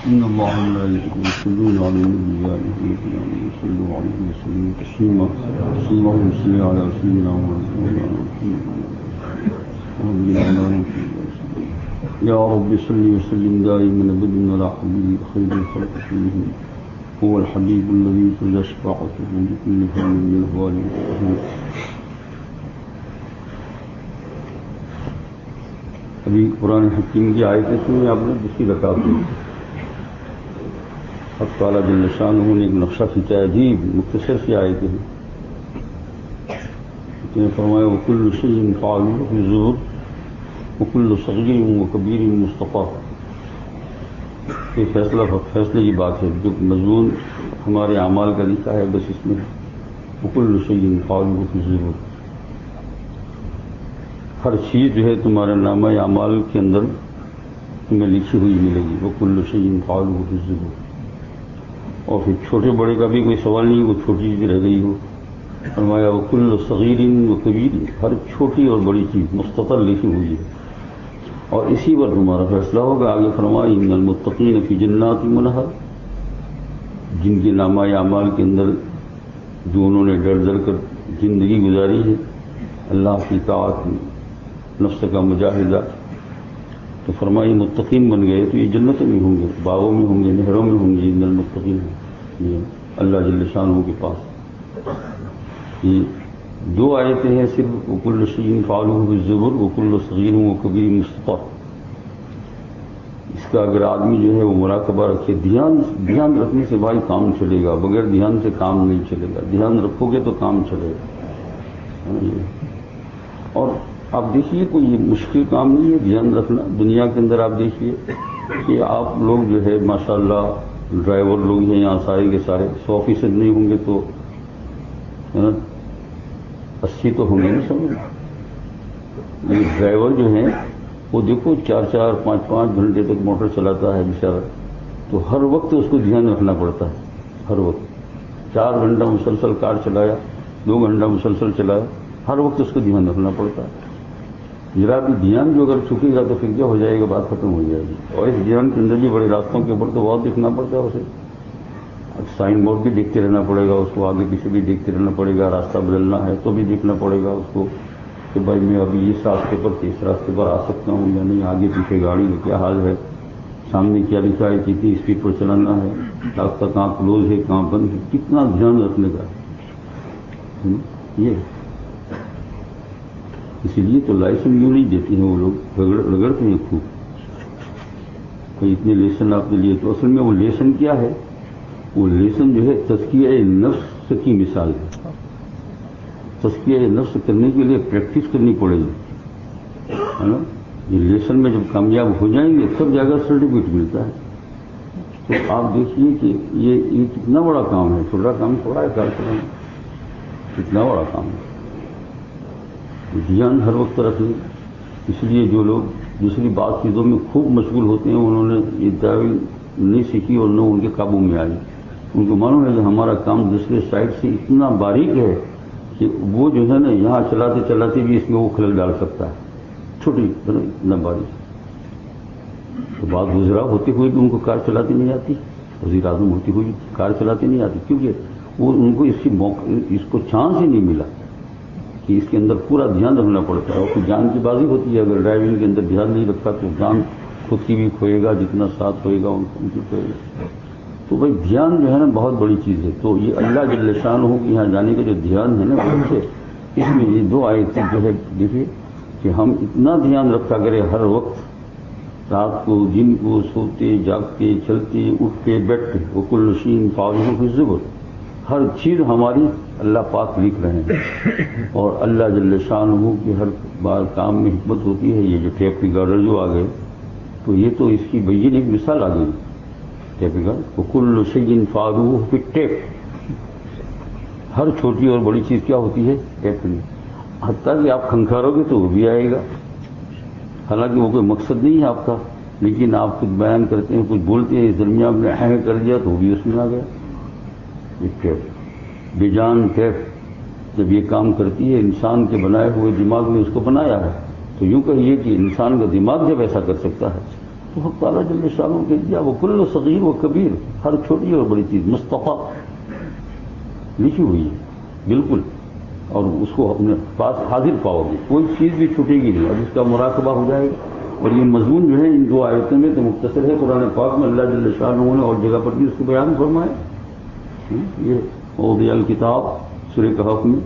إن الله وملائكته يصلون على النبي يا أيها الذين آمنوا صلوا عليه وسلموا تسليما اللهم صل على سيدنا محمد يا رب صل وسلم دائما أبدا على حبيبك خير الخلق كلهم هو الحبيب الذي ترجى شفاعته لكل هم من الأهوال والأهوال. ابھی قرآن حکیم کی آیتیں سنی آپ نے، دوسری رکعت میں حق تعالیٰ جل شانہ نے ایک نقشہ کھینچا، عجیب مختصر سی آیتیں ہیں. فرمایا وکل شیء فعلوہ فی الزبر وکل صغیر وکبیر مصطفیٰ. یہ فیصلے کی بات ہے، جو مضمون ہمارے اعمال کا لکھا ہے بس اس میں وکل شیء فعلوہ فی الزبر. ہر چیز جو ہے تمہارے نامہ اعمال کے اندر تمہیں لکھی ہوئی ملے گی. وکل شیء فعلوہ فی الزبر. اور پھر چھوٹے بڑے کا بھی کوئی سوال نہیں، وہ چھوٹی چیز رہ گئی ہو. فرمایا وکل صغیر و کبیر، ہر چھوٹی اور بڑی چیز مستطر لکھی ہوئی ہے اور اسی پر تمہارا فیصلہ ہوگا. آگے فرمایا ان المتقین فی جنات ونہر، جن کے نامہ اعمال کے اندر جو انہوں نے ڈر ڈر کر زندگی گزاری ہے، اللہ کی طاعت میں نفس کا مجاہدہ، تو فرمائی متقین بن گئے تو یہ جنتوں میں ہوں گے، باغوں میں ہوں گے، نہروں میں ہوں گے. ان المتقین یہ اللہ جل شانہ کے پاس. یہ دو آیتیں ہیں صرف، وکل شیء فعلوہ فی الزبر وکل صغیر وکبیر مصطفیٰ. اس کا اگر آدمی جو ہے وہ مراقبہ رکھے، دھیان رکھنے سے بھائی کام چلے گا، بغیر دھیان سے کام نہیں چلے گا. دھیان رکھو گے تو کام چلے گا. اور آپ دیکھیے کوئی مشکل کام نہیں ہے دھیان رکھنا. دنیا کے اندر آپ دیکھیے کہ آپ لوگ جو ہے ماشاءاللہ ڈرائیور لوگ ہیں یہاں سارے کے سارے 100% نہیں ہوں گے تو 80 تو ہوں گے نا. سمجھ یہ ڈرائیور جو ہیں وہ دیکھو 4-4 5-5 گھنٹے تک موٹر چلاتا ہے بیچارہ، تو ہر وقت اس کو دھیان رکھنا پڑتا ہے. ہر وقت 4 گھنٹہ مسلسل کار چلایا، 2 گھنٹہ مسلسل چلایا، ہر وقت اس کو دھیان رکھنا پڑتا ہے. ذرا بھی دھیان جو اگر چکے گا تو پھر کیا ہو جائے گا، بات ختم ہو جائے گی. اور اس دھیان کے اندر بھی بڑے راستوں کے اوپر تو بہت دیکھنا پڑتا ہے. اسے سائن بورڈ بھی دیکھتے رہنا پڑے گا، اس کو آگے پیچھے بھی دیکھتے رہنا پڑے گا. راستہ بدلنا ہے تو بھی دیکھنا پڑے گا اس کو کہ بھائی میں ابھی اس راستے پر اس راستے پر آ سکتا ہوں یا نہیں، آگے پیچھے گاڑی کا کیا حال ہے، سامنے کیا لکھا ہے، کتنی اسپیڈ پر چلانا ہے، راستہ کہاں کلوز ہے کہاں بند ہے، کتنا دھیان رکھنے کا یہ. اسی لیے تو لائسنس یوں نہیں دیتے ہیں وہ لوگ، رگڑتے ہیں خوب. کوئی اتنے لیسن آپ نے لیے، تو اصل میں وہ لیسن کیا ہے؟ وہ لیسن جو ہے تزکیہ نفس کی مثال ہے. تزکیہ نفس کرنے کے لیے پریکٹس کرنی پڑے گی، ہے نا. یہ لیسن میں جب کامیاب ہو جائیں گے تب جا کر سرٹیفکیٹ ملتا ہے. تو آپ دیکھیے کہ یہ کتنا بڑا کام ہے. چھوٹا کام تھوڑا ہے کار چلانا، کتنا بڑا کام ہے. دھیان ہر وقت رکھیں. اس لیے جو لوگ دوسری بات چیزوں میں خوب مشغول ہوتے ہیں انہوں نے یہ دعوی نہیں سیکھی اور نہ ان کے قابو میں آئی. ان کو معلوم ہے کہ ہمارا کام دوسرے سائڈ سے اتنا باریک ہے کہ وہ جو ہے نا یہاں چلاتے چلاتے بھی اس میں وہ خلل ڈال سکتا ہے. چھوٹی اتنا باریک. تو بعض وزراء ہوتے ہوئے بھی ان کو کار چلاتی نہیں آتی، وزیر اعظم ہوتے ہوئے بھی کار چلاتی نہیں آتی، کیونکہ وہ ان کو اس کو چانس ہی نہیں ملا کہ اس کے اندر پورا دھیان رکھنا پڑتا ہے. اور پھر جان کی بازی ہوتی ہے. اگر ڈرائیونگ کے اندر دھیان نہیں رکھا تو جان خود کی بھی کھوئے گا، جتنا ساتھ ہوئے گا ان کی کھوئے گا. تو بھائی دھیان جو ہے نا بہت بڑی چیز ہے. تو یہ اللہ جل شانہ ہو کہ یہاں جانے کا جو دھیان ہے نا سے اس میں یہ 2 آیتیں جو ہے دیکھیے کہ ہم اتنا دھیان رکھا کریں ہر وقت، رات کو دن کو، سوتے جاگتے چلتے اٹھتے بیٹھتے. وکل شیء فعلوہ فی الزبر، ہر چیز ہماری اللہ پاک لکھ رہے ہیں. اور اللہ جل شانہ کی ہر بار کام میں حکمت ہوتی ہے. یہ جو ٹیپ ریکارڈر جو آ گئے تو یہ تو اس کی بین ایک مثال آ گئی. ٹیپ ریکارڈر وکل شیء فعلوہ فی الٹیپ. ہر چھوٹی اور بڑی چیز کیا ہوتی ہے؟ ٹیپ میں. حتیٰ کہ آپ کھنکھارو گے تو وہ بھی آئے گا. حالانکہ وہ کوئی مقصد نہیں ہے آپ کا، لیکن آپ کچھ بیان کرتے ہیں، کچھ بولتے ہیں، اس درمیان میں کر دیا تو وہ بھی اس میں آ گیا. بے جان ٹیپ جب یہ کام کرتی ہے، انسان کے بنائے ہوئے دماغ میں اس کو بنایا ہے، تو یوں کہیے کہ انسان کا دماغ جب ایسا کر سکتا ہے تو حق تعالیٰ جل شانہ نے کہہ دیا وہ کل صغیر و کبیر، ہر چھوٹی اور بڑی چیز مصطفیٰ لکھی ہوئی ہے بالکل، اور اس کو اپنے پاس حاضر پاؤ گے، کوئی چیز بھی چھوٹے گی نہیں، اب اس کا مراقبہ ہو جائے گا۔ اور یہ مضمون جو ہے ان دو آیتوں میں تو مختصر ہے، قرآن پاک میں اللہ جل شانہ نے اور جگہ پر بھی اس کو بیان فرمایا۔ یہ ووضع الکتاب سورہ کہف میں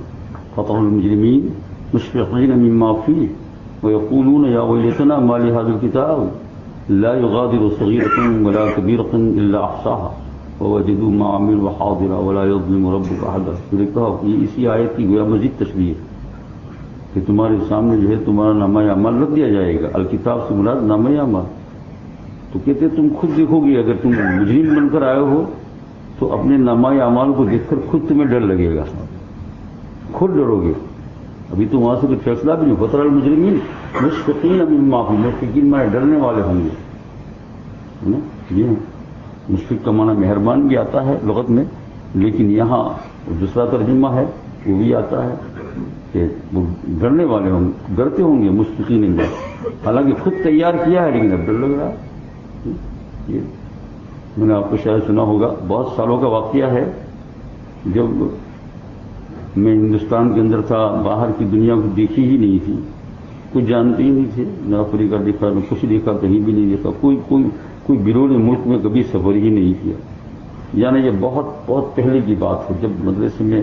فترى المجرمین مشفقین مما فیہ ویقولون یا ویلتنا ما لهذا الکتاب لا یغادر صغیرۃ ولا کبیرۃ الا احصاها ووجدوا ما عملوا حاضرا ولا یظلم ربک احدا۔ سورہ کہف یہ اسی آیت کی گویا مزید تشریح ہے کہ تمہارے سامنے جو ہے تمہارا نامہ اعمال رکھ دیا جائے گا۔ الکتاب سے مراد نامہ اعمال، تو کہتے تم خود دیکھو گے، اگر تم مجرم بن کر آئے ہو تو اپنے نامہ اعمال کو دیکھ کر خود تمہیں ڈر لگے گا، خود ڈرو گے۔ ابھی تو وہاں سے کوئی فیصلہ بھی نہیں، فترى المجرمین مشفقین مما فیہ، مشفقین مانے ڈرنے والے ہوں گے۔ یہ مشفق کا معنی مہربان بھی آتا ہے لغت میں، لیکن یہاں دوسرا ترجمہ ہے وہ بھی آتا ہے کہ وہ ڈرنے والے ہوں گے، ڈرتے ہوں گے مشفقین مما، حالانکہ خود تیار کیا ہے لیکن اب ڈر لگ رہا ہے۔ یہ میں نے آپ کو شاید سنا ہوگا، بہت سالوں کا واقعہ ہے، جب میں ہندوستان کے اندر تھا، باہر کی دنیا کو دیکھی ہی نہیں تھی، کچھ جانتے ہی نہیں تھے، نہ افریقہ دیکھا نہ کچھ دیکھا، کہیں بھی نہیں دیکھا، کوئی بیرون ملک میں کبھی سفر ہی نہیں کیا۔ یعنی یہ بہت بہت پہلے کی بات ہے، جب مدرسے میں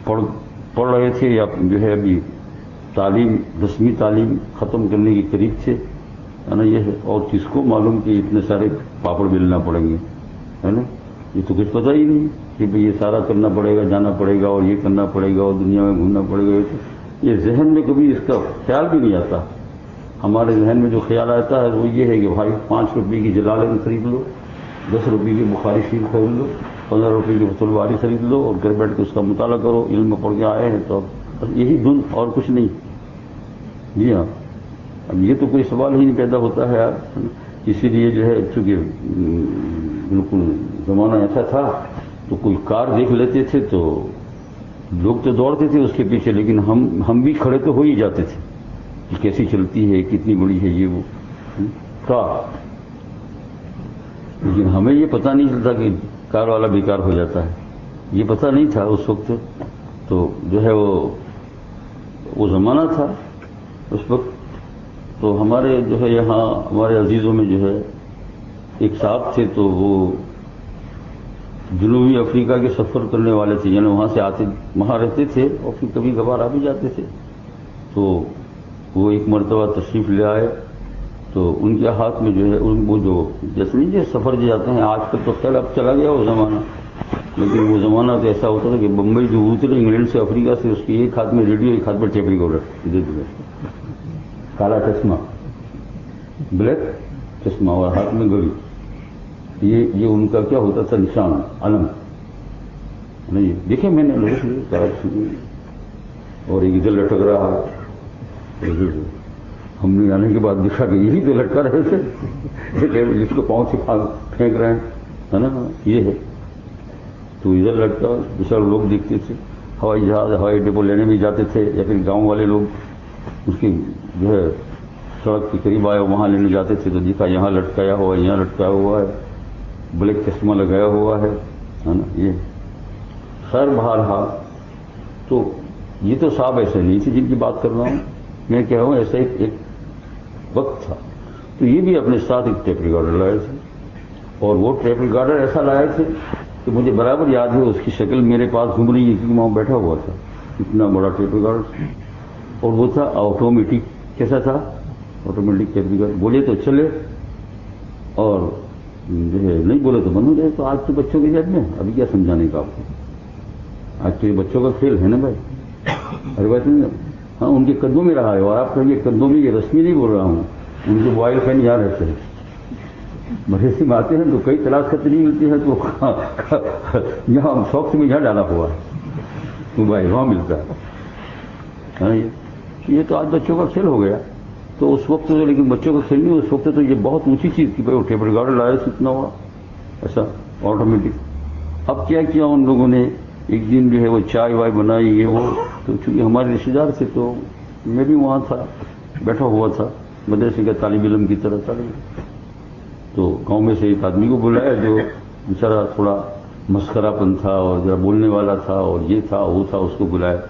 پڑھ رہے تھے یا جو ہے ابھی تعلیم 10ویں تعلیم ختم کرنے کے قریب تھے، ہے نا۔ یہ ہے، اور کس کو معلوم کہ اتنے سارے پاپڑ بیلنا پڑیں گے، ہے نا، یہ تو کچھ پتہ ہی نہیں کہ بھئی یہ سارا کرنا پڑے گا، جانا پڑے گا اور یہ کرنا پڑے گا اور دنیا میں گھومنا پڑے گا۔ یہ ذہن میں کبھی اس کا خیال بھی نہیں آتا۔ ہمارے ذہن میں جو خیال آتا ہے وہ یہ ہے کہ بھائی 5 روپے کی جلالین خرید لو، 10 روپے کی بخاری شریف خرید لو، 15 روپے کی فتح الباری خرید لو اور گھر بیٹھ کے اس کا مطالعہ کرو، علم پڑھ کے آئے ہیں تو بس یہی دھن اور کچھ نہیں۔ جی ہاں، اب یہ تو کوئی سوال ہی نہیں پیدا ہوتا ہے یار، اسی لیے جو ہے چونکہ بالکل زمانہ ایسا تھا تو کوئی کار دیکھ لیتے تھے تو لوگ تو دوڑتے تھے اس کے پیچھے، لیکن ہم بھی کھڑے تو ہو ہی جاتے تھے کہ کیسی چلتی ہے، کتنی بڑی ہے یہ وہ کار، لیکن ہمیں یہ پتہ نہیں چلتا کہ کار والا بیکار ہو جاتا ہے، یہ پتہ نہیں تھا اس وقت۔ تو جو ہے وہ زمانہ تھا اس وقت۔ تو ہمارے جو ہے یہاں ہمارے عزیزوں میں جو ہے ایک صاحب تھے، تو وہ جنوبی افریقہ کے سفر کرنے والے تھے، یعنی وہاں سے آتے وہاں رہتے تھے اور پھر کبھی کبھار آ بھی جاتے تھے۔ تو وہ ایک مرتبہ تشریف لے آئے تو ان کے ہاتھ میں جو ہے وہ جو جیسے نہیں جو سفر جو جاتے ہیں، آج کل تو خیر اب چلا گیا وہ زمانہ، لیکن وہ زمانہ تو ایسا ہوتا تھا کہ بمبئی جو اترے انگلینڈ سے افریقہ سے، اس کی ایک ہاتھ میں ریڈیو، ایک ہاتھ پر ٹیپ ریکارڈر، کالا چشمہ، بلیک چشمہ اور ہاتھ میں گھڑی، یہ ان کا کیا ہوتا تھا نشان، علم نہیں دیکھے میں نے لوگ، اور ایک ادھر لٹک رہا ہے، ہم نے آنے کے بعد دیکھا کہ یہی تو لٹکا رہے تھے جس کو پاؤں سے پھینک رہے ہیں، ہے نا، یہ ہے۔ تو ادھر لٹکا، دوسرا لوگ دیکھتے تھے، ہوائی جہاز ہوائی اڈے کو لینے بھی جاتے تھے، یا پھر گاؤں والے لوگ اس کی جو ہے سڑک کے قریب آئے وہاں لینے جاتے تھے تو دیکھا یہاں لٹکایا ہوا ہے، یہاں لٹکایا ہوا ہے، بلیک چشمہ لگایا ہوا ہے نا، یہ خیر بہرحال۔ تو یہ تو صاحب ایسے نہیں تھے جن کی بات کر رہا ہوں میں، کہہ رہا ہوں ایسا ایک وقت تھا۔ تو یہ بھی اپنے ساتھ ایک ٹیپ ریکارڈر لائے تھے، اور وہ ٹیپ ریکارڈر ایسا لائے تھے کہ مجھے برابر یاد ہے اس کی شکل میرے پاس گھوم رہی ہے، کیونکہ وہاں بیٹھا ہوا تھا، اتنا بڑا ٹیپ ریکارڈر، اور وہ تھا آٹومیٹک۔ کیسا تھا؟ آٹومیٹک ٹیپ ریکارڈر، بولے تو چلے اور جو ہے نہیں بولے تو بند ہو جائے۔ تو آج تو بچوں کے جیب میں ابھی کیا سمجھانے کا آپ کو، آج تو یہ بچوں کا کھیل ہے نا بھائی، ارے بات نہیں، ہاں ان کے قدموں میں رہا ہے، اور آپ کہیں قدموں میں، یہ رسمی نہیں بول رہا ہوں، ان کے موبائل فین یہاں رہتے ہیں، مدرسے میں آتے ہیں تو کئی تلاش کرتے نہیں ملتی ہے، تو یہاں شوق میں یہاں ڈالا ہوا ہے موبائل، وہاں ملتا ہے۔ یہ تو آج بچوں کا کھیل ہو گیا، تو اس وقت تو لیکن بچوں کا کھیل نہیں، اس وقت تو یہ بہت اونچی چیز تھی بھائی، وہ ٹیپ ریکارڈر لایا تھا اتنا ہوا ایسا آٹومیٹک۔ اب کیا کیا ان لوگوں نے، ایک دن جو ہے وہ چائے وائے بنائی یہ وہ، تو چونکہ ہمارے رشتے دار تھے تو میں بھی وہاں تھا، بیٹھا ہوا تھا، مدرسے کا طالب علم کی طرح تھا، تو گاؤں میں سے ایک آدمی کو بلایا جو بیچارہ تھوڑا مسخرہ پن تھا اور ذرا بولنے والا تھا اور یہ تھا وہ تھا، اس کو بلایا،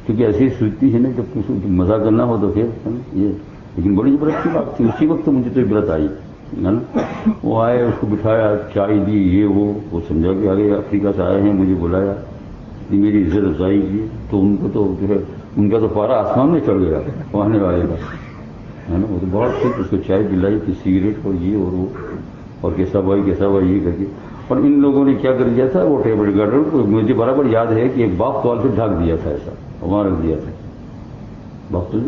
کیونکہ ایسی سوچتی ہے نا جب کسی کو مزہ کرنا ہو تو پھر یہ، لیکن بڑی عبرت کی بات تھی، اسی وقت مجھے تو عبرت آئی ہے نا۔ وہ آئے، اس کو بٹھایا، چائے دی، یہ وہ سمجھا کہ آگے افریقہ سے آئے ہیں، مجھے بلایا، میری عزت افزائی کی، تو ان کو تو جو ہے ان کا تو پارا آسمان میں چڑھ گیا وہ آنے والے کا، ہے نا۔ وہ تو بہت خوش، اس کو چائے پلائی تھی، سگریٹ اور یہ اور وہ، اور کیسا بھائی یہ کر کے۔ اور ان لوگوں نے کیا کر دیا تھا، وہ ٹیبل گارڈر کو مجھے برابر یاد ہے کہ ایک باغ توال سے ڈھک دیا تھا، ایسا وہاں رکھ دیا تھا۔ باغ تو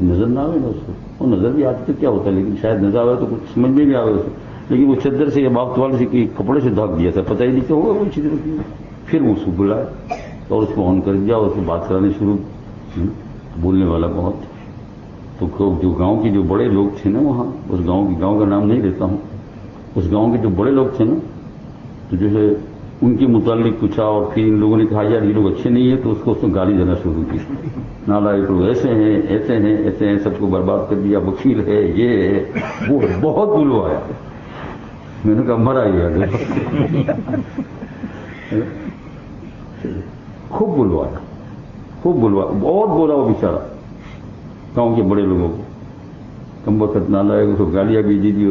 نظر نہ آئے نا اس کو، وہ نظر بھی آتی تو کیا ہوتا ہے، لیکن شاید نظر آئے تو کچھ سمجھ میں بھی آئے اسے، لیکن وہ چادر سے یا باغ توال سے کپڑے سے ڈھک دیا تھا، پتہ ہی نہیں کہ ہوگا وہ چیز رکھی۔ پھر وہ اس کو بلایا اور اس کو آن کر دیا اور اس کو بات کرانے شروع، بولنے والا بہت۔ تو جو گاؤں کے جو بڑے لوگ تھے نا وہاں، اس گاؤں کا نام نہیں لیتا ہوں، اس گاؤں کے جو بڑے لوگ تھے نا، تو جو ہے ان کے متعلق پوچھا، اور پھر ان لوگوں نے کہا یار یہ لوگ اچھے نہیں ہیں، تو اس نے گالی دینا شروع کی، نالائق لوگ ایسے ہیں ایسے ہیں ایسے ہیں، سب کو برباد کر دیا، وکیل ہے یہ ہے وہ، بہت بلو آیا۔ میں نے کہا مرا یہ خوب بلوایا، بہت بولا وہ بیچارہ گاؤں کے بڑے لوگوں کو، کم وقت نالائق، اس کو گالیاں بھی دی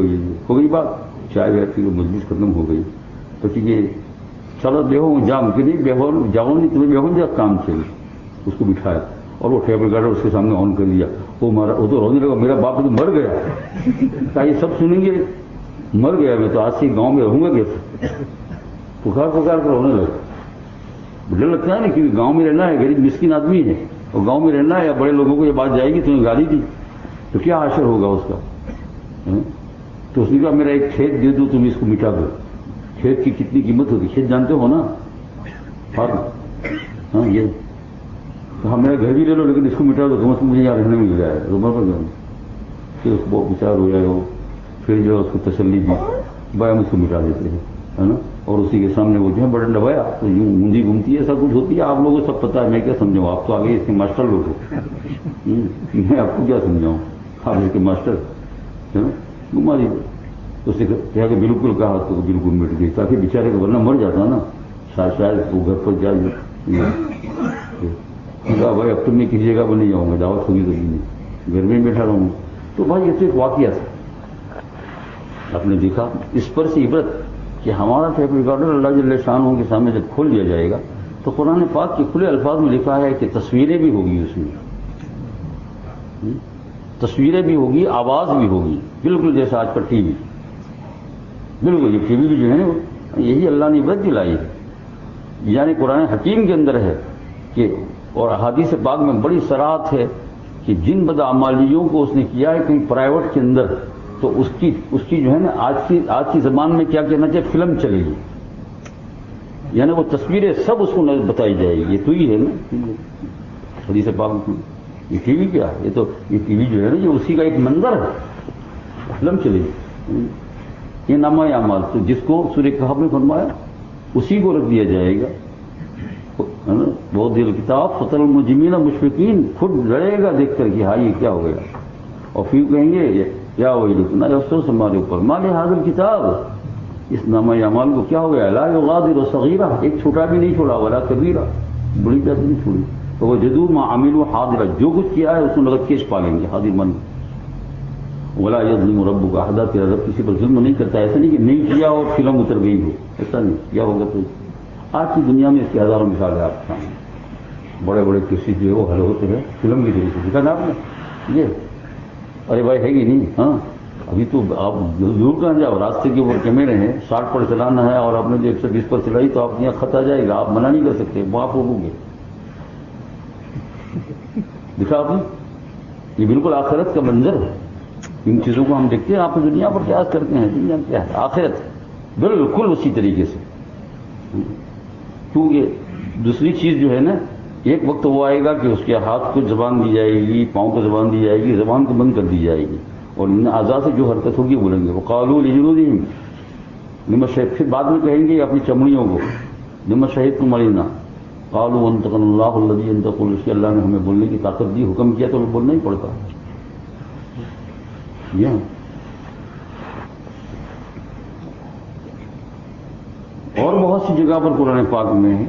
ہو گئی بات، چائے ویسی وہ مجلس ختم ہو گئی۔ تو کہ چلو دیکھو جام کہ نہیں جاؤ نہیں، تمہیں بیہون جا کام سے، اس کو بٹھایا اور وہ ٹیبل گارڈر اس کے سامنے آن کر دیا، وہ تو رونے لگا، میرا باپ تو مر گیا، کیا یہ سب سنیں گے، مر گیا میں تو آج سے گاؤں میں رہوں گا کیسے، پکار کر رونے لگا۔ ڈر لگتا ہے نا، کیونکہ گاؤں میں رہنا ہے، غریب مسکین آدمی ہے، اور گاؤں میں رہنا ہے، یا بڑے لوگوں کو یہ بات جائے گی تمہیں گالی دی تو کیا حشر ہوگا اس کا۔ تو اس نے کہا میرا ایک کھیت دے دو، تم اس کو مٹا دو۔ کھیت کی کتنی قیمت ہوتی، کھیت جانتے ہو نا، ہاں یہ تو ہم میرا گھر بھی لے لو، لیکن اس کو مٹا دو، تم سے مجھے یہاں رہنے مل جائے گا، رومر پر گھر۔ پھر اس کو بہت وچار ہو جائے گا، پھر جو ہے اس کو تسلی دی، بھائی ہم اس کو مٹا دیتے ہیں، ہے نا۔ اور اسی کے سامنے وہ جو ہے بٹن دبایا تو یوں مونجی گھومتی ہے، ایسا کچھ ہوتی ہے، آپ لوگوں کو سب پتا ہے، میں کیا سمجھاؤں، آپ تو آگے اس کے ماسٹر لوگ ہو، میں آپ کو کیا سمجھاؤں، آپ اس کے ماسٹر، ہے نا۔ گھما دی اس نے کہا کہ بالکل کہا تو بالکل مٹ گئی، تاکہ بیچارے کو ورنہ مر جاتا نا، شاید وہ گھر پر جائے، کہا بھائی اب تم میں کسی جگہ پر نہیں جاؤں گا، دعوت ہوگی تو نہیں، گھر میں بیٹھا رہوں گا۔ تو بھائی یہ تو ایک واقعہ تھا، آپ نے دیکھا، اس پر سے عبرت کہ ہمارا ٹیپ ریکارڈر اللہ جل شانہ کے سامنے جب کھول دیا جائے گا تو قرآن پاک کے کھلے الفاظ میں لکھا ہے کہ تصویریں بھی ہوگی، اس میں تصویریں بھی ہوگی، آواز بھی ہوگی، بالکل جیسا آج پر ٹی وی، بالکل یہ ٹی وی بھی جو ہے نا، یہی اللہ نے عبرت دلائی ہے، یعنی قرآن حکیم کے اندر ہے کہ، اور احادیث پاک میں بڑی صراحت ہے کہ جن بدعمالیوں کو اس نے کیا ہے کہیں پرائیویٹ کے اندر، تو اس کی جو ہے نا آج کی زبان میں کیا کہنا چاہیے، فلم چلے گی، یعنی وہ تصویریں سب اس کو بتائی جائے گی، یہ تو ہی ہے نا حدیث پاک میں۔ یہ ٹی وی کیا ہے، یہ ٹی وی جو ہے نا یہ اسی کا ایک منظر ہے، فلم چلے گی، یہ نامہ اعمال، تو جس کو سورہ کہف میں فرمایا اسی کو رکھ دیا جائے گا، ہے نا۔ بہت دل کتاب فتل المجرمین مشفقین، خود لڑے گا دیکھ کر کہ ہاں یہ کیا ہو گیا، اور پھر کہیں گے کیا ہوئی اتنا افسوس ہمارے اوپر، مال حاضر کتاب، اس نامہ اعمال کو کیا ہو گیا، لا یغادر صغیرہ، ایک چھوٹا بھی نہیں چھوڑا، ولا کبیرہ، بڑی بات نہیں چھوڑی، تو وہ جدو ما عملوا حاضرہ، جو کچھ کیا ہے اس میں لگت کیس پالیں گے، حاضر من، ولا یظلم ربک احدا، تیرا رب کسی پر ظلم نہیں کرتا، ایسا نہیں کہ نہیں کیا اور فلم اتر گئی ہو، ایسا نہیں کیا ہوگا۔ تو آج کی دنیا میں اس کی ہزاروں مثال ہے آپ کے سامنے، بڑے بڑے کیسز جو ہے وہ حل ہوتے ہیں فلم کی طریقے سے، دیکھا نا آپ نے یہ، ارے بھائی ہے ہی نہیں، ہاں ابھی تو آپ ضرور کہاں جاؤ، راستے کے اوپر کیمرے ہیں، 60 پر چلانا ہے اور آپ نے جو 120 پر چلائی تو آپ یہاں خط آ جائے گا، آپ منع نہیں کر سکتے، وہاں پھوکو گے، دیکھا آپ نے، یہ بالکل آخرت کا منظر ہے، ان چیزوں کو ہم دیکھتے ہیں، آپ دنیا پر قیاس کرتے ہیں، دنیا کیا ہے، آخرت بالکل اسی طریقے سے، کیونکہ دوسری چیز جو ہے نا، ایک وقت وہ آئے گا کہ اس کے ہاتھ کو زبان دی جائے گی، پاؤں کو زبان دی جائے گی، زبان کو بند کر دی جائے گی، اور ان اعضاء سے جو حرکت ہوگی بولیں گے، وقالوا لجلودہم لما شہدتم، پھر بعد میں کہیں گے اپنی چمڑیوں کو، لما شہدتم علینا قالوا انطقنا اللہ الذی انطق کل شیء، اللہ نے ہمیں بولنے کی طاقت دی، حکم کیا تو بولنا ہی پڑتا، اور بہت سی جگہ پر قرآن پاک میں ہے،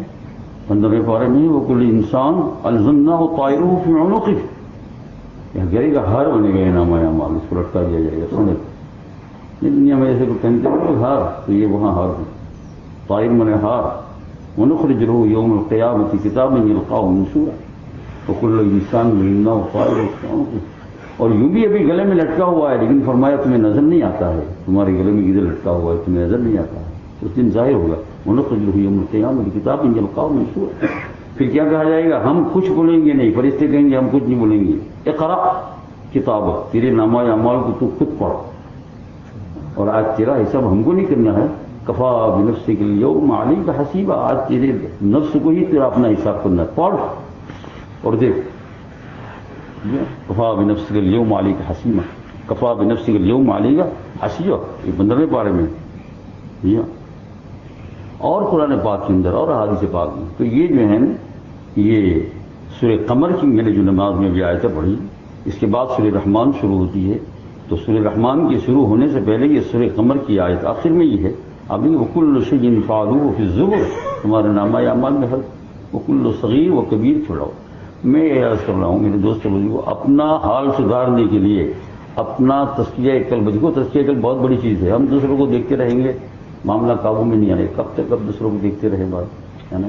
15ویں پارے میں وَكُلُّ انسان الزمناہ طائرہ فی عنقہ، یہ گرے گا ہار بنے گا انعام اعمال، اس کو لٹکا دیا جائے گا سنے۔ یہ دنیا میں ایسے کو پہنتے ہیں ہار، تو یہ وہاں ہار ہے، طائر من ہار، وَنُخْرِجُ لَهُ يَوْمَ الْقِيَامَةِ كِتَابًا يَلْقَاهُ مَنشُورًا وَكُلُّ إِنسَانٍ أَلْزَمْنَاهُ طَائِرَهُ فِي عُنُقِهِ۔ اور یوں بھی ابھی گلے میں لٹکا ہوا ہے، لیکن فرمایا تمہیں نظر نہیں آتا ہے، تمہارے گلے میں ادھر لٹکا ہوا ہے، تمہیں نظر نہیں آتا ہے، اس دن ظاہر ہوگا۔ وَنُخْرِجُ لَهُ يَوْمَ الْقِيَامَةِ كِتَابًا يَلْقَاهُ مَنشُورًا۔ پھر کیا کہا جائے گا؟ ہم کچھ بولیں گے نہیں، فرشتے کہیں گے ہم کچھ نہیں بولیں گے، اقرأ کتاب، تیرے نامہ اعمال کو تو خود پڑھ، اور آج تیرا حساب ہم کو نہیں کرنا ہے، کفا بنفسک اليوم علیک حسیبا، آج تیرے نفس کو ہی تیرا اپنا حساب کرنا ہے، پڑھ اور دیکھ، کفا بنفسک اليوم علیک حسیبا، کفا بنفسک اليوم علیک حسیبا، یہ 15ویں پارے میں جی ہاں، اور قرآن پاک کے اندر اور احادیث پاک میں۔ تو یہ جو ہے نا، یہ سورہ قمر کی میں نے جو نماز میں بھی آیتیں پڑھی، اس کے بعد سورہ رحمان شروع ہوتی ہے، تو سورہ رحمان کے شروع ہونے سے پہلے یہ سورہ قمر کی آیت آخر میں یہ ہے، ابھی وَكُلُّ شَيْءٍ فَعَلُوهُ فِي الزُّبُرِ، تمہارے نامہ اعمال میں ہر وَكُلُّ صغیر و کبیر چھوڑاؤ۔ میں یہ عرض کر رہا ہوں میرے دوست بزرگوں، اپنا حال سدھارنے کے لیے اپنا تزکیہ قلب، دیکھو تزکیہ قلب بہت بڑی چیز ہے، ہم دوسروں کو دیکھتے رہیں گے معاملہ قابو میں نہیں آئے، کب تک اب دوسروں کو دیکھتے رہے بات ہے نا۔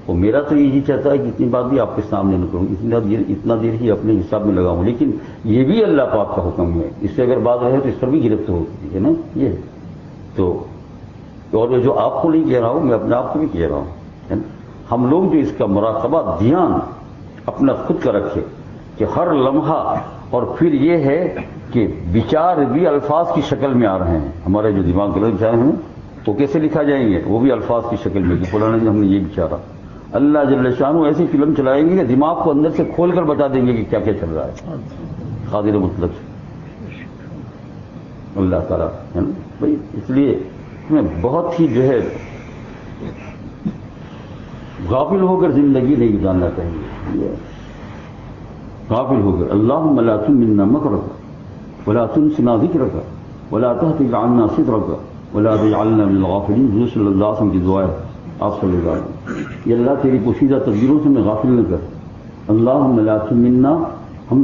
اور میرا تو یہی چاہتا ہے کہ اتنی بات بھی آپ کے سامنے نہ کروں، اتنا دیر ہی اپنے حساب میں لگاؤں، لیکن یہ بھی اللہ پاک کا حکم ہے، اس سے اگر بات رہے تو اس پر بھی گرفت ہوتی ہے نا یہ تو۔ اور جو آپ کو نہیں کہہ رہا ہوں، میں اپنے آپ کو بھی کہہ رہا ہوں، ہے نا، ہم لوگ جو اس کا مراقبہ دھیان اپنا خود کا رکھے کہ ہر لمحہ، اور پھر یہ ہے کہ وچار بھی الفاظ کی شکل میں آ رہے ہیں، ہمارے جو دماغ کے وچار ہیں وہ کیسے لکھا جائیں گے، وہ بھی الفاظ کی شکل میں، کہ فلاں نے ہم نے یہ بچارا، اللہ جل شانہ ایسی فلم چلائیں گے کہ دماغ کو اندر سے کھول کر بتا دیں گے کہ کیا کیا چل رہا ہے، قادر مطلق سے اللہ تعالیٰ ہے نا بھائی۔ اس لیے میں بہت ہی جو ہے غافل ہو کر زندگی نہیں گزارنا چاہیے، غافل ہو کر اللہم لا تحملنا مکرک ولا تنسنا ذکرک ولا تحفظ عنا صدرک ولا تجعلنا من الغافلین، حضور صلی اللہ علیہ وسلم کی دعا ہے آپ صلی اللہ علیہ وسلم، یہ اللہ تیری پوشیدہ تدبیروں سے میں غافل نہ کر، اللہم لا تحملنا، ہم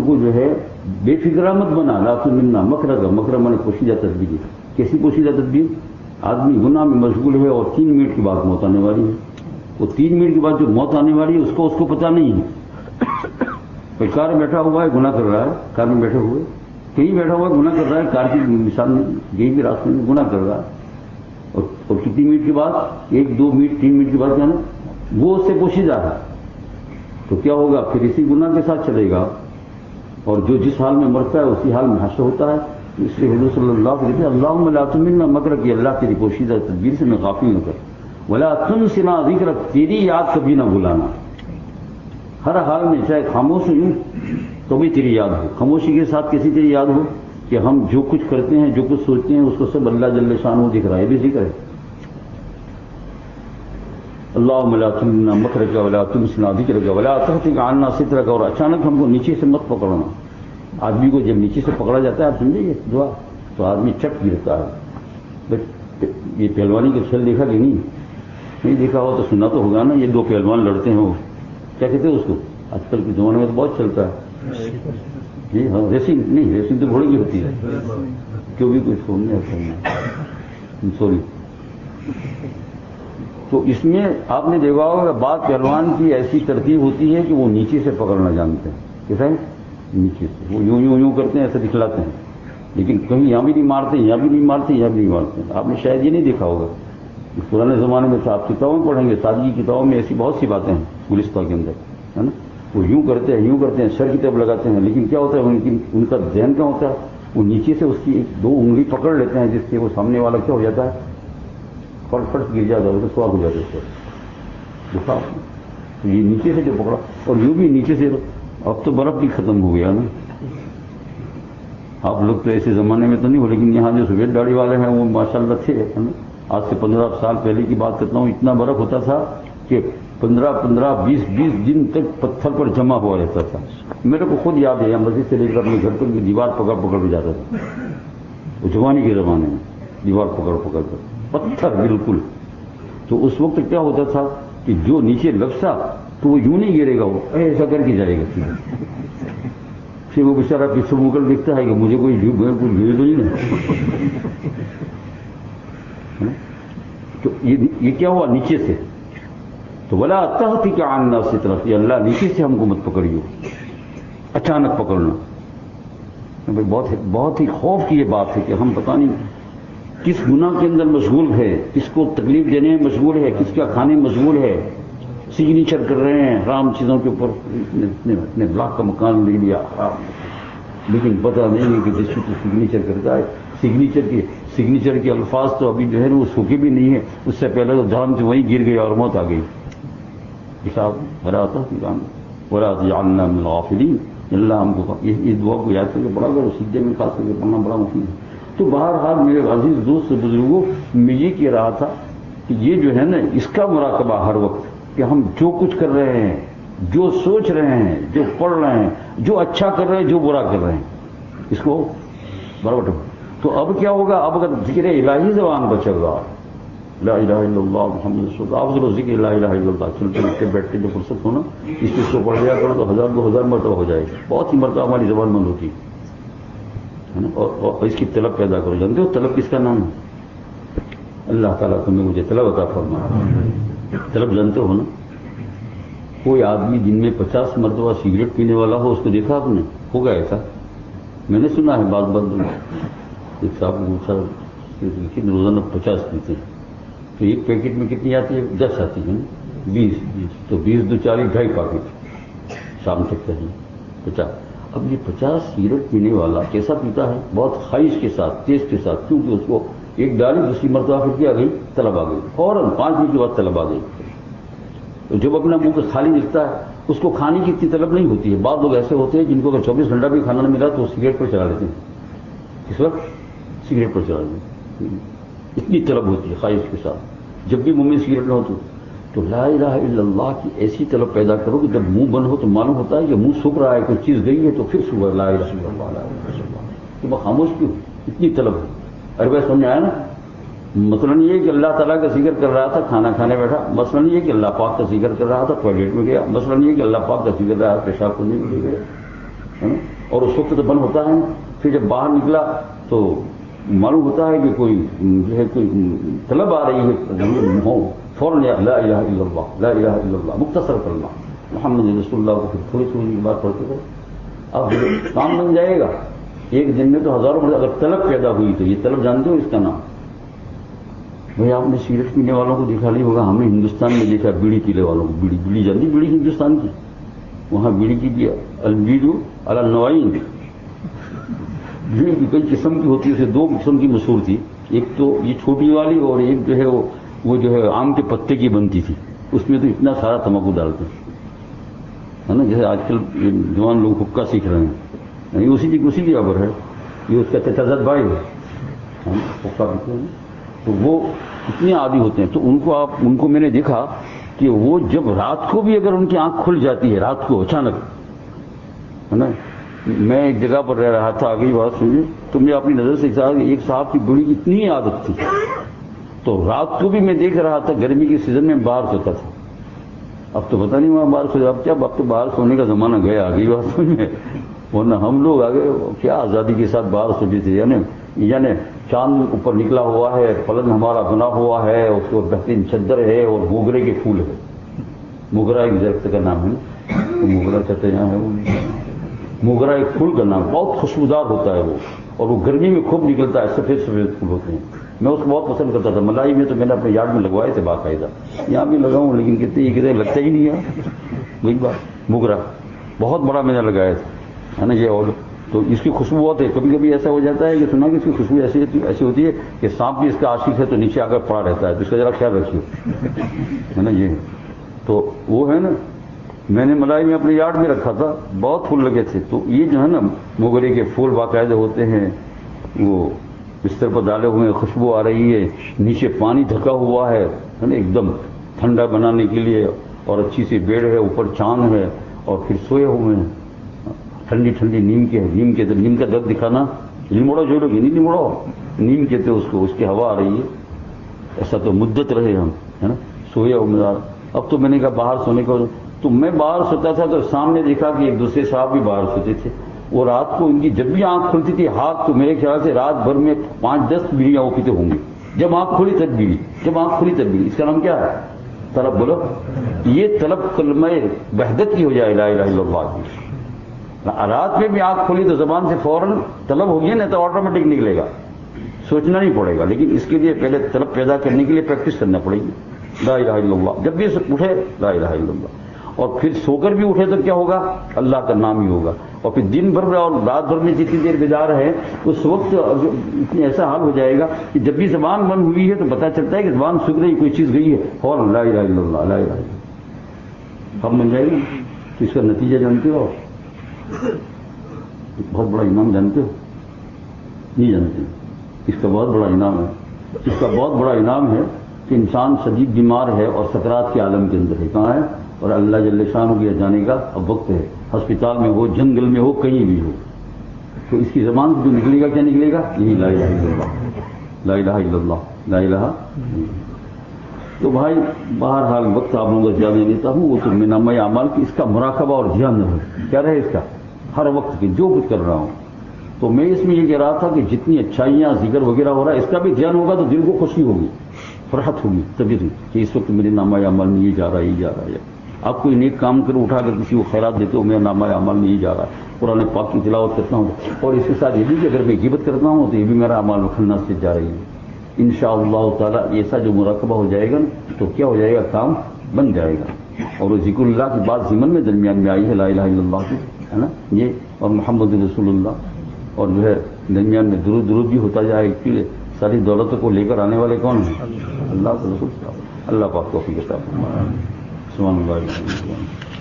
کو جو ہے بے فکرہ مت بنا، لا تحملنا مکرک، مکرہ مانے پوشیدہ تدبیر، کیسی پوشیدہ تدبیر؟ آدمی گناہ میں مشغول ہے اور 3 منٹ کے بعد موت آنے والی ہے، وہ 3 منٹ کے بعد جو موت آنے والی ہے اس کو پتہ نہیں ہے، کوئی کار میں بیٹھا ہوا ہے گناہ کر رہا ہے، کار میں بیٹھے ہوئے کہیں بیٹھا ہوا ہے گناہ کر رہا ہے، کار کی مثال میں یہی بھی راستے میں گناہ کر رہا ہے، اور کتنی منٹ کے بعد 1 2 منٹ 3 منٹ کے بعد کیا نا وہ اس سے پوشیدہ ہے، تو کیا ہوگا پھر اسی گناہ کے ساتھ چلے گا، اور جو جس حال میں مرتا ہے اسی حال میں حشر ہوتا ہے۔ اس لیے حضور صلی اللہ علیہ وسلم اللہم لا تحملنا مکرک، اللہ تیری پوشیدہ تدبیر سے میں غافل نہ کر، ولا تنسنا ذکرک، تیری یاد کبھی نہ بھلانا، ہر حال میں چاہے خاموش ہوں تو بھی تیری یاد ہو، خاموشی کے ساتھ کیسی تیری یاد ہو کہ ہم جو کچھ کرتے ہیں جو کچھ سوچتے ہیں اس کو سب اللہ جل شانہ دکھ رہا ہے، یہ بھی ذکر ہے، اللہم لا تحملنا مکرک ولا تنسنا ذکرک ولا تحفظ عنا صدرک، اور اچانک ہم کو نیچے سے مت پکڑنا، آدمی کو جب نیچے سے پکڑا جاتا ہے آپ سمجھے یہ دعا تو آدمی چٹ گرتا ہے، یہ پہلوانی کا کھیل دیکھا کہ نہیں دیکھا ہو تو سنا تو ہوگا نا، یہ 2 پہلوان لڑتے ہیں، وہ کیا کہتے ہیں اس کو، آج کل کے زمانے میں تو بہت چلتا ہے جی ہاں، ریسنگ نہیں، ریسنگ تو گھوڑے کی ہوتی ہے، کیوں بھی کچھ سننے سوری۔ تو اس میں آپ نے دیکھا ہوگا بعض پہلوان کی ایسی ترتیب ہوتی ہے کہ وہ نیچے سے پکڑنا جانتے ہیں، کیسا ہے نیچے سے، وہ یوں کرتے ہیں، ایسے دکھلاتے ہیں، لیکن کہیں یہاں بھی نہیں مارتے، یہاں بھی نہیں مارتے، یہاں بھی نہیں مارتے۔ آپ نے شاید یہ نہیں دیکھا ہوگا، پرانے زمانے میں تو آپ کتابوں میں پڑھیں گے، سادگی کتابوں میں ایسی بہت سی باتیں ہیں گلستہ کے اندر، ہے نا، وہ یوں کرتے ہیں سر کی طرف لگاتے ہیں، لیکن کیا ہوتا ہے ان کا ذہن کیا ہوتا ہے، وہ نیچے سے اس کی 2 انگلی پکڑ لیتے ہیں، جس سے وہ سامنے والا کیا ہو جاتا ہے، فٹ گر جاتا ہے، سواگ ہو جاتا ہے، اس پر دیکھا تو یہ نیچے سے جو پکڑا، اور یوں بھی نیچے سے، اب تو برف بھی ختم ہو گیا نا، آپ لوگ تو ایسے زمانے میں تو نہیں ہو، لیکن یہاں جو سفید داڑھی والے ہیں وہ ماشاءاللہ تھے، ہے نا، آج سے 15 سال پہلے کی بات کرتا ہوں، اتنا برف ہوتا تھا کہ 15-20 دن تک پتھر پر جمع ہوا رہتا تھا۔ میرے کو خود یاد ہے، مسجد سے لے کر اپنے گھر پر دیوار پکڑ کے جاتا تھا، وہ جوانی کے زمانے میں دیوار پکڑ کر پتھر بالکل تو اس وقت کیا ہوتا تھا کہ جو نیچے لفظا تو وہ یوں نہیں گرے گا، وہ ایسا کر کے جائے گا. پھر وہ بیچارہ پیچھے منہ کر دیکھتا ہے کہ مجھے کوئی گرے تو نہیں نا. تو یہ کیا ہوا نیچے سے. تو ولا تهتك عنا سے طرف، یہ اللہ نیچے سے ہم کو مت پکڑیو، اچانک پکڑنا. بہت ہی خوف کی یہ بات ہے کہ ہم پتہ نہیں کس گناہ کے اندر مشغول ہے، کس کو تکلیف دینے میں مشغول ہے، کس کا کھانے میں مشغول ہے. سگنیچر کر رہے ہیں حرام چیزوں کے اوپر، اپنے بلاک کا مکان لے لیا حرام، لیکن پتہ نہیں ہے کہ جس کو سگنیچر کرتا ہے سگنیچر کے الفاظ تو ابھی جو ہے نا وہ سوکھے بھی نہیں ہیں، اس سے پہلے تو دھام سے وہیں گر گئے اور موت آ گئی. حساب بھرا تھا ولا تجعلنا من الغافلین. اللہ ہم کو اس دعا کو یاد کر کے پڑھا کرو، سجدے میں خاص کر کے پڑھنا بڑا مفید ہے. تو بہرحال میرے عزیز دوست سے بزرگوں، میں یہ کہہ رہا تھا کہ یہ جو ہے نا اس کا مراقبہ ہر وقت، کہ ہم جو کچھ کر رہے ہیں، جو سوچ رہے ہیں، جو پڑھ رہے ہیں، جو اچھا کر رہے ہیں، جو برا کر رہے ہیں، اس کو برابر. تو اب کیا ہوگا؟ اب اگر ذکر الہی زبان بچے گا، لا الہ الا اللہ محمد رسول اللہ، افضل ذکر لا الہ الا اللہ، چلتے اٹھتے بیٹھتے جو فرصت ہونا اس چیز کو پڑھ لیا کرو تو 1000 2000 مرتبہ ہو جائے گا. بہت ہی مرتبہ ہماری زبان بند ہوتی ہے نا. اور اس کی طلب پیدا کرو. جانتے ہو طلب کس کا نام ہے؟ اللہ تعالیٰ تمہیں مجھے طلب عطا فرمائے. طلب جانتے ہو نا؟ کوئی آدمی دن میں 50 مرتبہ سگریٹ پینے والا ہو، اس کو دیکھا آپ نے؟ ہوگا ایسا؟ میں نے سنا ہے بعض ایک صاحب روزانہ 50 پیتے ہیں، تو ایک پیکٹ میں کتنی آتی ہے؟ 10 آتی ہے، 20 تو 20 2 40 2.5 پیکٹ شام تک چاہیے 50. اب یہ 50 سگریٹ پینے والا کیسا پیتا ہے؟ بہت خواہش کے ساتھ، تیز کے ساتھ، کیونکہ اس کو ایک ڈالی دوسری مرتبہ پھر کیا گئی؟ طلب آ گئی، فوراً 5 منٹ کے بعد طلب آ گئی. تو جب اپنا منہ خالی دکھتا ہے اس کو کھانے کی اتنی طلب نہیں ہوتی ہے. بعض لوگ ایسے ہوتے ہیں جن کو اگر 24 گھنٹہ بھی کھانا نہ ملا تو وہ سگریٹ پر چلا لیتے ہیں. اس وقت سگریٹ پر چلا لیتے ہیں، اتنی طلب ہوتی ہے خواہش کے ساتھ. جب بھی منہ میں سگریٹ نہ ہو تو لا الہ الا اللہ کی ایسی طلب پیدا کرو کہ جب منہ بند ہو تو معلوم ہوتا ہے کہ منہ سوکھ رہا ہے، کوئی چیز گئی ہے تو پھر صبح لا الہ الا اللہ لا الہ الا اللہ. تو میں خاموش کیوں؟ اتنی طلب ہے. ارے سمجھ آیا نا؟ مثلاً یہ کہ اللہ تعالیٰ کا ذکر کر رہا تھا کھانا کھانے بیٹھا، مثلاً یہ کہ اللہ پاک کا ذکر کر رہا تھا ٹوائلٹ میں گیا، مثلاً یہ کہ اللہ پاک کا ذکر رہا پیشاب کرنے کے لیے گیا، اور اس وقت تو بند ہوتا ہے. پھر جب باہر نکلا تو معلوم ہوتا ہے کہ کوئی جو ہے کوئی طلب آ رہی ہے، فوراً لا الہ الا اللہ لا الہ الا اللہ مختصر کلمہ محمد رسول اللہ کو پھر تھوڑی تھوڑی بات پڑھتے تھے. اب کام بن جائے گا. ایک دن میں تو ہزاروں مرتبہ اگر طلب پیدا ہوئی تو یہ طلب جانتے ہو اس کا نام؟ بھائی آپ نے سگریٹ پینے والوں کو دیکھا نہیں ہوگا، ہم نے ہندوستان میں دیکھا بیڑی پینے والوں کو. بیڑی جانتی؟ بیڑی ہندوستان کی، وہاں بیڑی کی بھی البیڑو علی النوعین، بیڑی کی کئی قسم کی ہوتی ہے. اسے 2 قسم کی مشہور تھی، ایک تو یہ چھوٹی والی اور ایک جو ہے وہ جو ہے آم کے پتے کی بنتی تھی. اس میں تو اتنا سارا تمباکو ڈالتے ہے نا، جیسے آج کل جوان لوگ حکا سیکھ رہے ہیں، اسی کی خبر ہے. یہ اس کا تجد بھائی ہے، ہم حکا پیتے ہیں. تو وہ اتنے عادی ہوتے ہیں. تو ان کو میں نے دیکھا کہ وہ جب رات کو بھی اگر ان کی آنکھ کھل جاتی ہے رات کو اچانک، ہے نا. میں ایک جگہ پر رہ رہا تھا، آگے بات سنیے، تو میں اپنی نظر سے ایک صاحب کی بیڑی کی اتنی عادت تھی، تو رات کو بھی میں دیکھ رہا تھا. گرمی کے سیزن میں باہر سوتا تھا. اب تو پتہ نہیں وہاں باہر سو اب کیا، اب تو باہر سونے کا زمانہ گیا. آگے بات سنیے، ورنہ ہم لوگ آگے کیا آزادی کے ساتھ باہر سوتے تھے. یعنی چاند اوپر نکلا ہوا ہے، پلنگ ہمارا بنا ہوا ہے، اس کو بہترین چادر ہے اور موگرے کے پھول ہے. موگرا ایک درخت کا نام ہے نا، تو موگرا کہتے ہیں وہ موگرا ایک پھول کا نام، بہت خوشبودار ہوتا ہے وہ، اور وہ گرمی میں خوب نکلتا ہے. سفید سفید پھول ہوتے ہیں. میں اس کو بہت پسند کرتا تھا. ملائی میں تو میں نے اپنے یارڈ میں لگوائے تھے باقاعدہ. یہاں بھی لگاؤں لیکن کہتے لگتا ہی نہیں ہے. وہی بات، موگرا بہت بڑا میں نے لگایا تھا، ہے نا. یہ اور تو اس کی خوشبو بہت ہے. کبھی کبھی ایسا ہو جاتا ہے کہ سنا کہ اس کی خوشبو ایسی ہوتی ہے کہ سانپ بھی اس کا عاشق ہے تو نیچے آ کر پڑا رہتا ہے. تو اس کا ذرا خیال رکھیے، ہے نا. یہ تو وہ ہے نا، میں نے ملائی میں اپنے یارڈ میں رکھا تھا، بہت پھول لگے تھے. تو یہ جو ہے نا موگرے کے پھول باقاعدہ ہوتے ہیں، وہ بستر پر ڈالے ہوئے ہیں، خوشبو آ رہی ہے، نیچے پانی ڈھکا ہوا ہے نا، ایک دم ٹھنڈا بنانے کے لیے، اور اچھی سی بیڑ ہے، اوپر چاند ہے، اور پھر سوئے ہوئے ہیں. ٹھنڈی ٹھنڈی نیم کے نیم کا درد دکھانا، نیموڑا جو لوگ نہیں نیموڑا نیم کہتے اس کو، اس کی ہوا آ رہی ہے. ایسا تو مدت رہے ہم. ہے نا, سوئے عمرہ. اب تو میں نے کہا باہر سونے کو, تو میں باہر سوتا تھا تو سامنے دیکھا کہ ایک دوسرے صاحب بھی باہر سوتے تھے, اور رات کو ان کی جب بھی آنکھ کھلتی تھی ہاتھ, تو میرے خیال سے رات بھر میں 5-10 بیڑیاں وہ پیتے ہوں گے. جب آنکھ کھلی تب بیڑی, جب آنکھ کھلی تب بیڑی. اس کا نام کیا ہے؟ طلب. بولو, یہ طلب کلمہ وحدت کی ہو جائے لا الہ الا اللہ کی. رات میں بھی آنکھ کھلی تو زبان سے فوراً طلب ہوگی نا, تو آٹومیٹک نکلے گا, سوچنا نہیں پڑے گا. لیکن اس کے لیے پہلے طلب پیدا کرنے کے لیے پریکٹس کرنا پڑے گی. لا الہ الا اللہ, جب بھی اٹھے لا الہ الا اللہ, اور پھر سو کر بھی اٹھے تو کیا ہوگا؟ اللہ کا نام ہی ہوگا. اور پھر دن بھر اور رات بھر میں جتنی دیر بیدار ہے اس وقت ایسا حال ہو جائے گا کہ جب بھی زبان بند ہوئی ہے تو پتہ چلتا ہے کہ زبان سوکھ رہی, کوئی چیز گئی ہے, فوراً لا الہ الا اللہ لا الہ الا اللہ. اب مل جائے گی. تو اس کا نتیجہ جانتے ہو؟ بہت بڑا انعام جانتے ہو؟ نہیں جانتے. اس کا بہت بڑا انعام ہے. اس کا بہت بڑا انعام ہے کہ انسان شدید بیمار ہے اور سکرات کے عالم کے اندر ہے. کہاں ہے؟ اور اللہ جل شانہ کے جانے کا اب وقت ہے. ہسپتال میں ہو, جنگل میں ہو, کہیں بھی ہو, تو اس کی زبان سے جو نکلے گا کیا نکلے گا؟ یہی لا الہ الا اللہ لا الہ الا اللہ لا الہ. تو بھائی بہرحال وقت آپ لوگوں کو زیادہ نہیں لیتا ہوں. وہ تو میں نامہ اعمال کی اس کا مراقبہ اور دھیان رہے, کیا رہے اس کا ہر وقت کی جو کچھ کر رہا ہوں. تو میں اس میں یہ کہہ رہا تھا کہ جتنی اچھائیاں ذکر وغیرہ ہو رہا ہے اس کا بھی دھیان ہوگا تو دل کو خوشی ہوگی, فرحت ہوگی, طبیعت کہ اس وقت میرے نامہ اعمال میں یہ جا رہا ہے یہ جا رہا ہے. آپ کوئی نیک کام کرو, اٹھا کر کسی کو خیرات دیتے ہو, میرا نامہ اعمال میں یہ جا رہا ہے. قرآن پاک کی تلاوت کرتا ہوں, اور اس کے ساتھ یہ بھی کہ اگر میں غیبت کرتا ہوں تو یہ بھی میرا اعمال میں کھلنا سے جا رہی ہے. انشاءاللہ تعالیٰ ایسا جو مراقبہ ہو جائے گا تو کیا ہو جائے گا؟ کام بن جائے گا. اور وہ ذکر اللہ کی بات ضمن میں درمیان میں آئی ہے, لا الہ الا اللہ کی, ہے نا یہ, اور محمد رسول اللہ, اور جو ہے درمیان میں درود بھی ہوتا جائے. کہ ساری دولتوں کو لے کر آنے والے کون ہیں؟ اللہ کے رسول صاحب. اللہ پاک توفیق عطا فرمائے. سبحان اللہ.